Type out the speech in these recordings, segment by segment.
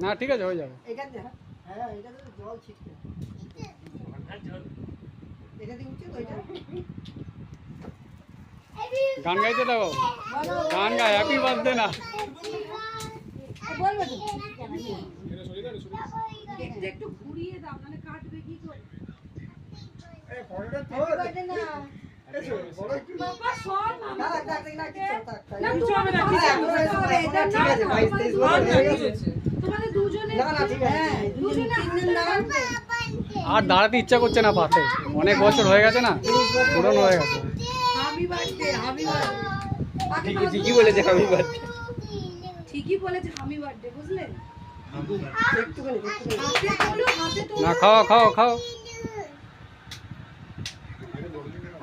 না ঠিক আছে হয়ে যাবে। গান গাইতে দাও, গান গাই, হ্যাপি বার্থডে না একটু ঘুরিয়ে দাও, মানে কাটবে কি করে? বাবা শোন না, তোমাদের দুজনে আর দাঁড়াতে ইচ্ছা করছে না পাশে, অনেক বছর হয়ে গেছে না, পুরনো হয়ে গেছে। Happy birthday, happy birthday. ঠিকই বলেছে হ্যাপি বার্থডে, ঠিকই বলেছে হ্যাপি বার্থডে, বুঝলেন? না খাও খাও খাও।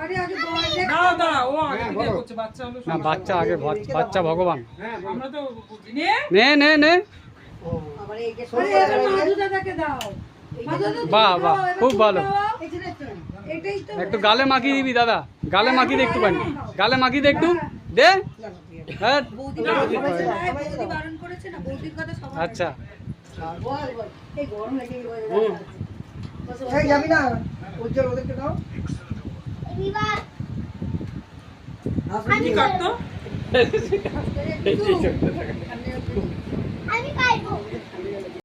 আরে আগে বল দেখ, দাঁড়াও দাঁড়াও, ও আগে থেকে করছে, বাচ্চা হলো না বাচ্চা আগে, বাচ্চা ভগবান। আমরা তো নে নে নে, আরে এবার মাধু দাদাকে দাও। মাধু দাদা বাহ বাহ, খুব ভালো। এটাই তো একটু গালে মাখিয়ে দিবি দাদা, গালে মাখিয়ে দে একটুখানি, গালে মাখিয়ে দে একটু দে। হ্যাঁ বৌদি বারণ করেছে না, বৌদি বারণ করেছে না, বৌদির কথা সবাই আচ্ছা এই গরম লেগে যাবি না উজ্জ্বল ওদেরকে দাও কি কাটতো? আমি খাইবো।